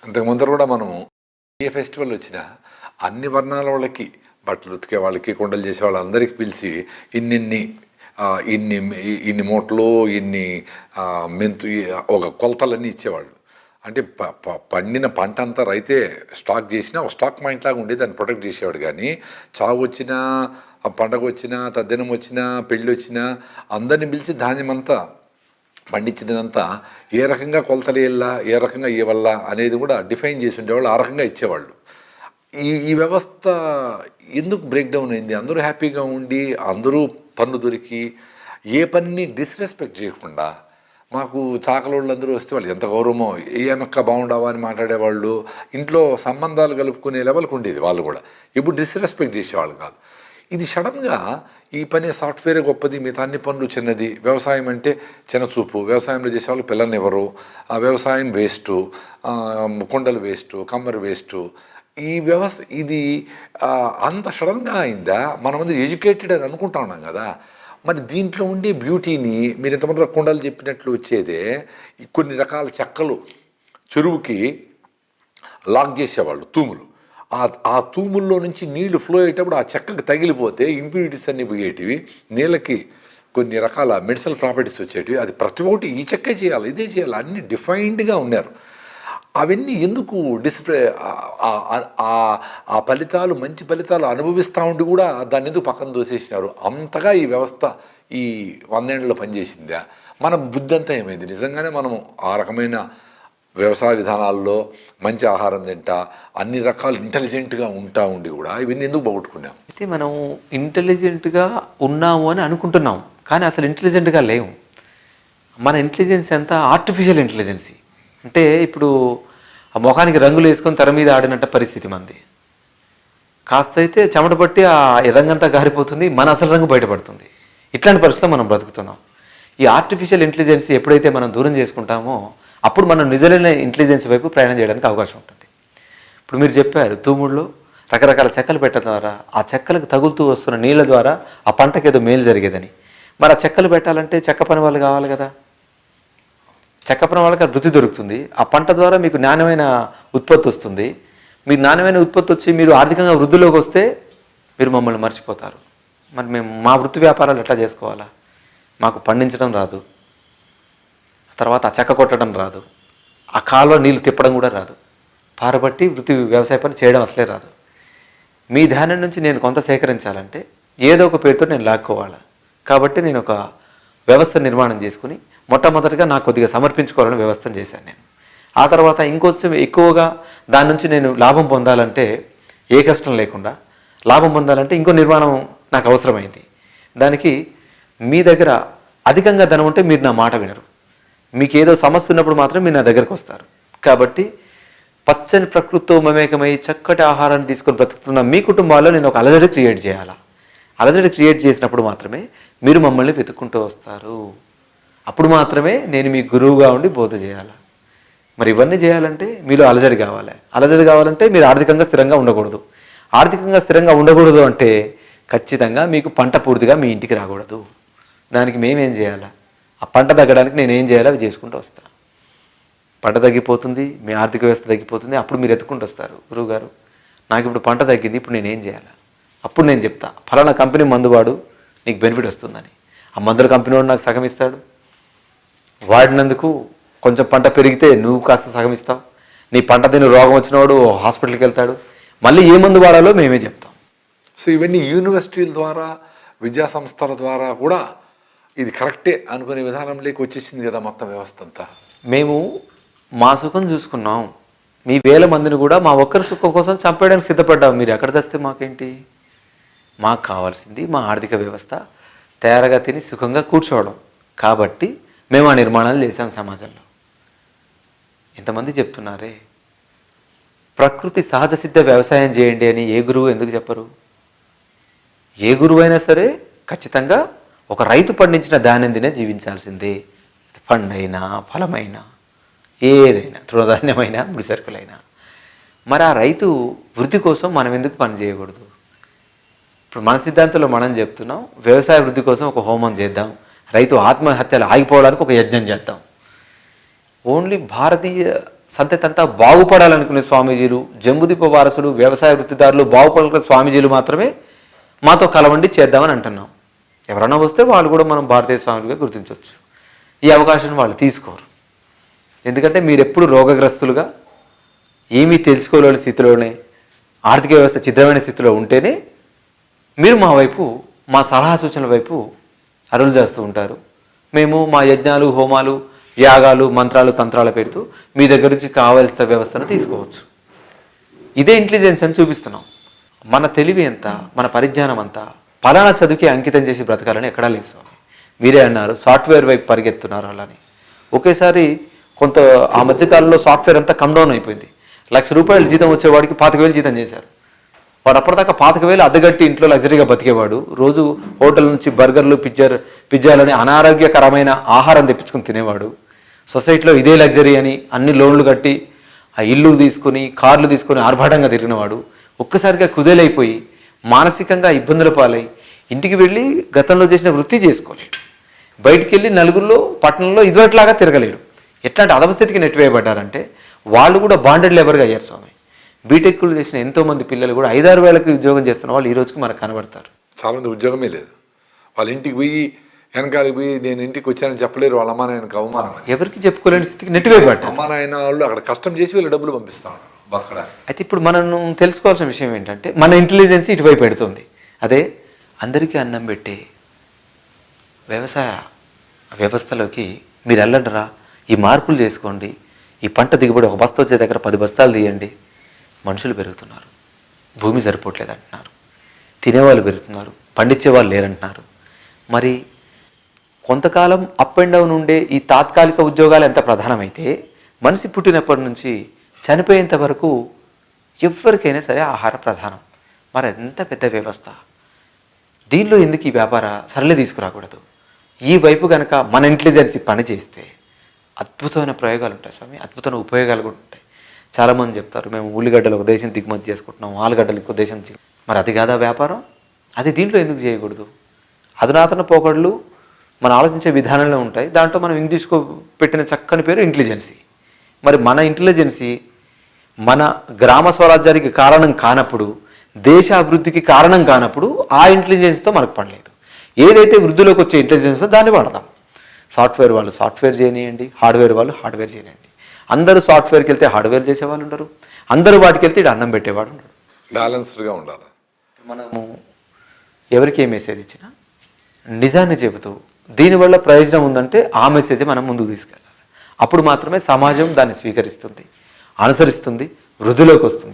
అంతకు ముందర కూడా మనము ఏ ఫెస్టివల్ వచ్చినా అన్ని వర్ణాల వాళ్ళకి బట్టలు ఉతికే వాళ్ళకి కుండలు చేసే వాళ్ళందరికీ పిలిచి ఇన్నిన్ని ఇన్ని ఇన్ని మూటలు ఇన్ని మెంతు ఒక కొలతలన్నీ ఇచ్చేవాళ్ళు. అంటే పండిన పంట అంతా రైతే స్టాక్ చేసినా ఒక స్టాక్ పాయింట్ లాగా ఉండి దాన్ని ప్రొటెక్ట్ చేసేవాడు. కానీ చావు వచ్చినా, పండగ వచ్చినా, తద్దినం వచ్చినా, పెళ్ళి వచ్చినా అందరిని పిలిచి ధాన్యమంతా పండించినంతా ఏ రకంగా కొలతలు వేయాలా, ఏ రకంగా ఇవ్వాలా అనేది కూడా డిఫైన్ చేసి ఉండేవాళ్ళు. ఆ రకంగా ఇచ్చేవాళ్ళు. ఈ వ్యవస్థ ఎందుకు బ్రేక్ డౌన్ అయింది? అందరూ హ్యాపీగా ఉండి అందరూ పన్ను దొరికి ఏ పనిని డిస్రెస్పెక్ట్ చేయకుండా, మాకు చాకలోళ్ళందరూ వస్తే వాళ్ళు ఎంత గౌరవమో, ఏమక్క బాగుండవా అని మాట్లాడేవాళ్ళు. ఇంట్లో సంబంధాలు కలుపుకునే లెవెల్కి ఉండేది వాళ్ళు కూడా. ఇప్పుడు డిస్రెస్పెక్ట్ చేసేవాళ్ళు కాదు. ఇది సడన్గా ఈ పని సాఫ్ట్వేరే గొప్పది, మిగతా అన్ని పనులు చిన్నది, వ్యవసాయం అంటే చిన్నచూపు, వ్యవసాయంలో చేసేవాళ్ళు పిల్లనివ్వరు, వ్యవసాయం వేస్టు, కొండలు వేస్టు, కమ్మరి వేస్టు, ఈ వ్యవస్థ ఇది అంత సడన్గా అయిందా? మనమంది ఎడ్యుకేటెడ్ అని అనుకుంటా ఉన్నాం కదా. మరి దీంట్లో ఉండే బ్యూటీని మీరు ఇంతమంది కుండలు చెప్పినట్లు వచ్చేదే కొన్ని రకాల చెక్కలు చెరువుకి లాక్ చేసేవాళ్ళు, తూములు. ఆ తూముల్లో నుంచి నీళ్లు ఫ్లో అయ్యేటప్పుడు ఆ చెక్కకు తగిలిపోతే ఇంప్యూరిటీస్ అన్నీ పోయేటివి, నీళ్ళకి కొన్ని రకాల మెడిసినల్ ప్రాపర్టీస్ వచ్చేటివి. అది ప్రతి ఒక్కటి ఈ చెక్కే చేయాలి, ఇదే చేయాలి, అన్నీ డిఫైన్డ్గా ఉన్నారు. అవన్నీ ఎందుకు ఆ ఫలితాలు, మంచి ఫలితాలు అనుభవిస్తూ ఉండి కూడా దాన్ని ఎందుకు పక్కన దోసేసినారు? అంతగా ఈ వ్యవస్థ ఈ 100 ఏళ్లలో పనిచేసిందా? మన బుద్ధి అంతా ఏమైంది? నిజంగానే మనం ఆ రకమైన వ్యవసాయ విధానాల్లో మంచి ఆహారం తింటా, అన్ని రకాలు ఇంటెలిజెంట్గా ఉంటా ఉండి కూడా ఇవన్నీ ఎందుకు పోగొట్టుకున్నాం? అయితే మనం ఇంటెలిజెంట్గా ఉన్నాము అని అనుకుంటున్నాం, కానీ అసలు ఇంటెలిజెంట్గా లేవు. మన ఇంటెలిజెన్స్ అంతా ఆర్టిఫిషియల్ ఇంటెలిజెన్సీ. అంటే ఇప్పుడు ఆ ముఖానికి రంగులు వేసుకొని తెర మీద ఆడినట్ట పరిస్థితి మంది. కాస్త అయితే చెమట పట్టి ఆ రంగంతా గారిపోతుంది, మన అసలు రంగు బయటపడుతుంది. ఇట్లాంటి పరిస్థితుల్లో మనం బ్రతుకుతున్నాం. ఈ ఆర్టిఫిషియల్ ఇంటెలిజెన్సీ ఎప్పుడైతే మనం దూరం చేసుకుంటామో అప్పుడు మనం నిజమైన ఇంటెలిజెన్స్ వైపు ప్రయాణం చేయడానికి అవకాశం ఉంటుంది. ఇప్పుడు మీరు చెప్పారు తూముళ్ళు రకరకాల చెక్కలు పెట్టడం ద్వారా ఆ చెక్కలకు తగులుతూ వస్తున్న నీళ్ళ ద్వారా ఆ పంటకి ఏదో మేలు జరిగేదని. మరి ఆ చెక్కలు పెట్టాలంటే చెక్క పని వాళ్ళు కావాలి కదా. చెక్క పని వాళ్ళకి వృత్తి దొరుకుతుంది, ఆ పంట ద్వారా మీకు నాణ్యమైన ఉత్పత్తి వస్తుంది. మీకు నాణ్యమైన ఉత్పత్తి వచ్చి మీరు ఆర్థికంగా వృద్ధిలోకి వస్తే మీరు మమ్మల్ని మర్చిపోతారు. మరి మేము మా వృత్తి వ్యాపారాలు ఎట్లా చేసుకోవాలా? మాకు పండించడం రాదు, తర్వాత ఆ చెక్క కొట్టడం రాదు, ఆ కాలువ నీళ్ళు తిప్పడం కూడా రాదు, పారబట్టి వృత్తి వ్యవసాయ పని చేయడం అసలే రాదు. మీ ధ్యానం నుంచి నేను కొంత సేకరించాలంటే ఏదో ఒక పేరుతో నేను లాక్కోవాలి. కాబట్టి నేను ఒక వ్యవస్థ నిర్మాణం చేసుకుని మొట్టమొదటిగా నాకు కొద్దిగా సమర్పించుకోవాలని వ్యవస్థను చేశాను నేను. ఆ తర్వాత ఇంకొంచెం ఎక్కువగా దాని నుంచి నేను లాభం పొందాలంటే, ఏ కష్టం లేకుండా లాభం పొందాలంటే ఇంకో నిర్మాణం నాకు అవసరమైంది. దానికి మీ దగ్గర అధికంగా ధనం ఉంటే మీరు నా మాట వినరు. మీకు ఏదో సమస్య ఉన్నప్పుడు మాత్రం మీరు నా దగ్గరకు వస్తారు. కాబట్టి పచ్చని ప్రకృతితో మమేకమై చక్కటి ఆహారాన్ని తీసుకొని బ్రతుకుతున్న మీ కుటుంబాల్లో నేను ఒక అలజడి క్రియేట్ చేయాలా. అలజడి క్రియేట్ చేసినప్పుడు మాత్రమే మీరు మమ్మల్ని వెతుక్కుంటూ వస్తారు. అప్పుడు మాత్రమే నేను మీ గురువుగా ఉండి బోధ చేయాలి. మరి ఇవన్నీ చేయాలంటే మీలో అలజడి కావాలి. అలజడి కావాలంటే మీరు ఆర్థికంగా స్థిరంగా ఉండకూడదు. ఆర్థికంగా స్థిరంగా ఉండకూడదు అంటే ఖచ్చితంగా మీకు పంట పూర్తిగా మీ ఇంటికి రాకూడదు. దానికి మేమేం చేయాలా? ఆ పంట తగ్గడానికి నేనేం చేయాలో అవి చేసుకుంటూ వస్తాను. పంట తగ్గిపోతుంది, మీ ఆర్థిక వ్యవస్థ తగ్గిపోతుంది. అప్పుడు మీరు ఎత్తుకుంటూ వస్తారు, గురువుగారు నాకు ఇప్పుడు పంట తగ్గింది, ఇప్పుడు నేనేం చేయాలా? అప్పుడు నేను చెప్తా, ఫలానా కంపెనీ మందువాడు నీకు బెనిఫిట్ వస్తుందని. ఆ మందుల కంపెనీ వాడు నాకు సగం ఇస్తాడు. వాడినందుకు కొంచెం పంట పెరిగితే నువ్వు కాస్త సగం ఇస్తావు. నీ పంట తిని రోగం వచ్చినవాడు హాస్పిటల్కి వెళ్తాడు. మళ్ళీ ఏ మందు వాడాలో మేమే చెప్తాం. సో ఇవన్నీ యూనివర్సిటీల ద్వారా, విద్యా సంస్థల ద్వారా కూడా ఇది కరెక్టే అనుకునే విధానంలోకి వచ్చేసింది కదా మొత్తం వ్యవస్థ అంతా. మేము మా సుఖం చూసుకున్నాం, మీ 1000 మందిని కూడా మా ఒక్కరి సుఖం కోసం చంపేయడానికి సిద్ధపడ్డాం. మీరు ఎక్కడ తెస్తే మాకేంటి? మాకు కావాల్సింది మా ఆర్థిక వ్యవస్థ తయారుగా తిని సుఖంగా కూర్చోవడం. కాబట్టి మేము ఆ నిర్మాణాలు చేసాం సమాజంలో. ఇంతమంది చెప్తున్నారే ప్రకృతి సహజ సిద్ధ వ్యవసాయం చేయండి అని ఏ గురువు ఎందుకు చెప్పరు? ఏ గురువు అయినా సరే ఖచ్చితంగా ఒక రైతు పండించిన ధాన్యం తినే జీవించాల్సిందే. పండైనా ఫలమైనా ఏదైనా, తృణధాన్యమైనా ముడి సరుకులైనా. మరి ఆ రైతు వృద్ధి కోసం మనం ఎందుకు పని చేయకూడదు? ఇప్పుడు మన సిద్ధాంతంలో మనం చెప్తున్నాం, వ్యవసాయ వృద్ధి కోసం ఒక హోమం చేద్దాం, రైతు ఆత్మహత్యలు ఆగిపోవడానికి ఒక యజ్ఞం చేద్దాం. ఓన్లీ భారతీయ సంతతంతా బాగుపడాలనుకునే స్వామీజీలు, జంబుదీప వారసులు, వ్యవసాయ వృత్తిదారులు, బాగుపడాలనుకునే స్వామీజీలు మాత్రమే మాతో కలవండి చేద్దామని అంటున్నాం. ఎవరైనా వస్తే వాళ్ళు కూడా మనం భారతీయ స్వాములుగా గుర్తించవచ్చు. ఈ అవకాశాన్ని వాళ్ళు తీసుకోరు. ఎందుకంటే మీరు ఎప్పుడు రోగగ్రస్తులుగా ఏమీ తెలుసుకోలేని స్థితిలోనే, ఆర్థిక వ్యవస్థ ఛిద్రమైన స్థితిలో ఉంటేనే మీరు మా వైపు, మా సలహా సూచనల వైపు అరులు చేస్తూ ఉంటారు. మేము మా యజ్ఞాలు, హోమాలు, యాగాలు, మంత్రాలు, తంత్రాల పేరుతో మీ దగ్గర నుంచి కావాల్సిన వ్యవస్థను తీసుకోవచ్చు. ఇదే ఇంటెలిజెన్స్ అని చూపిస్తున్నాం. మన తెలివి ఎంత, మన పరిజ్ఞానం అంతా పలానా చదువుకి అంకితం చేసి బ్రతకాలని ఎక్కడా లేదు స్వామి. మీరే అన్నారు సాఫ్ట్వేర్ వైపు పరిగెత్తున్నారు అలాని. ఒకేసారి కొంత ఆ మధ్యకాలంలో సాఫ్ట్వేర్ అంతా కమ్ డౌన్ అయిపోయింది. ₹1,00,000 జీతం వచ్చేవాడికి 25,000 జీతం చేశారు. వాడు అప్పటిదాకా 25,000 అద్దెగట్టి ఇంట్లో లగ్జరీగా బతికేవాడు రోజు హోటల్ నుంచి బర్గర్లు, పిజ్జాలని అనారోగ్యకరమైన ఆహారం తెప్పించుకుని తినేవాడు. సొసైటీలో ఇదే లగ్జరీ అని అన్ని లోన్లు కట్టి ఆ ఇల్లు తీసుకొని, కార్లు తీసుకొని ఆర్భాటంగా తిరిగినవాడు ఒక్కసారిగా కుదేలైపోయి మానసికంగా ఇబ్బందుల పాలై ఇంటికి వెళ్ళి గతంలో చేసిన వృత్తి చేసుకోలేడు. బయటికి వెళ్ళి నలుగురిలో, పట్టణంలో ఇదివట్లాగా తిరగలేడు. ఎట్లాంటి అధమస్థితికి నెట్టివేయబడ్డారంటే వాళ్ళు కూడా బాండెడ్ లేబర్గా అయ్యారు స్వామి. బీటెక్లు చేసిన ఎంతోమంది పిల్లలు కూడా 5-6 వేలకి ఉద్యోగం చేస్తున్న వాళ్ళు ఈ రోజుకి మనకు కనబడతారు. చాలామంది ఉద్యోగమే లేదు. వాళ్ళ ఇంటికి పోయి వెనకాలకి పోయి నేను ఇంటికి వచ్చానని చెప్పలేరు. వాళ్ళ అమ్మ నాయనకు అవమానం. ఎవరికి చెప్పుకోలేని స్థితికి నెట్టివేయబడ్డారు. అమ్మ నాయన వాళ్ళు అక్కడ కష్టం చేసి వీళ్ళు డబ్బులు పంపిస్తాను బతకడానికి. అయితే ఇప్పుడు మనం తెలుసుకోవాల్సిన విషయం ఏంటంటే మన ఇంటెలిజెన్స్ ఇటువైపు పెడుతుంది. అదే అందరికీ అన్నం పెట్టే వ్యవసాయ వ్యవస్థలోకి మీరు వెళ్ళండిరా, ఈ మార్పులు చేసుకోండి, ఈ పంట దిగుబడి ఒక బస్తా వచ్చే దగ్గర 10 బస్తాలు తీయండి. మనుషులు పెరుగుతున్నారు, భూమి సరిపోవట్లేదు అంటున్నారు, తినేవాళ్ళు పెరుగుతున్నారు, పండించే వాళ్ళు లేరంటున్నారు. మరి కొంతకాలం అప్ అండ్ డౌన్ ఉండే ఈ తాత్కాలిక ఉద్యోగాలు ఎంత ప్రధానమైతే మనిషి పుట్టినప్పటి నుంచి చనిపోయేంత వరకు ఎవరికైనా సరే ఆహారం ప్రధానం. మరి ఎంత పెద్ద వ్యవస్థ, దీనిలో ఎందుకు ఈ వ్యాపార సరళి తీసుకురాకూడదు? ఈ వైపు కనుక మన ఇంటెలిజెన్స్ పని చేస్తే అద్భుతమైన ప్రయోగాలు ఉంటాయి స్వామి, అద్భుతమైన ఉపయోగాలు కూడా ఉంటాయి. చాలామంది చెప్తారు మేము ఉల్లిగడ్డలు ఒక దేశం దిగుమతి చేసుకుంటున్నాం, ఆలుగడ్డలు ఇంకో దేశం మరి అది కాదా వ్యాపారం? అది దీంట్లో ఎందుకు చేయకూడదు? అధునాతన పోకడలు మన ఆలోచించే విధానంలో ఉంటాయి. దాంట్లో మనం ఇంగ్లీష్కు పెట్టిన చక్కని పేరు ఇంటెలిజెన్సీ. మరి మన ఇంటెలిజెన్సీ మన గ్రామ స్వరాజ్యానికి కారణం కానప్పుడు, దేశ అభివృద్ధికి కారణం కానప్పుడు ఆ ఇంటెలిజెన్స్తో మనకు పనిలేదు. ఏదైతే వృద్ధిలోకి వచ్చే ఇంటెలిజెన్స్తో దాన్ని వాడదాం. సాఫ్ట్వేర్ వాళ్ళు సాఫ్ట్వేర్ చేయనియండి, హార్డ్వేర్ వాళ్ళు హార్డ్వేర్ చేయనియండి. అందరూ సాఫ్ట్వేర్కి వెళ్తే హార్డ్వేర్ చేసేవాళ్ళు ఉండరు, అందరూ వాటికి వెళ్తే ఇటు అన్నం పెట్టేవాడు ఉండడు. బ్యాలెన్స్డ్గా ఉండాలి. మనము ఎవరికి ఏ మెసేజ్ ఇచ్చినా నిజాన్ని చెబుతూ దీనివల్ల ప్రయోజనం ఉందంటే ఆ మెసేజ్ మనం ముందుకు తీసుకెళ్ళాలి. అప్పుడు మాత్రమే సమాజం దాన్ని స్వీకరిస్తుంది, అనుసరిస్తుంది, వృద్ధిలోకి వస్తుంది.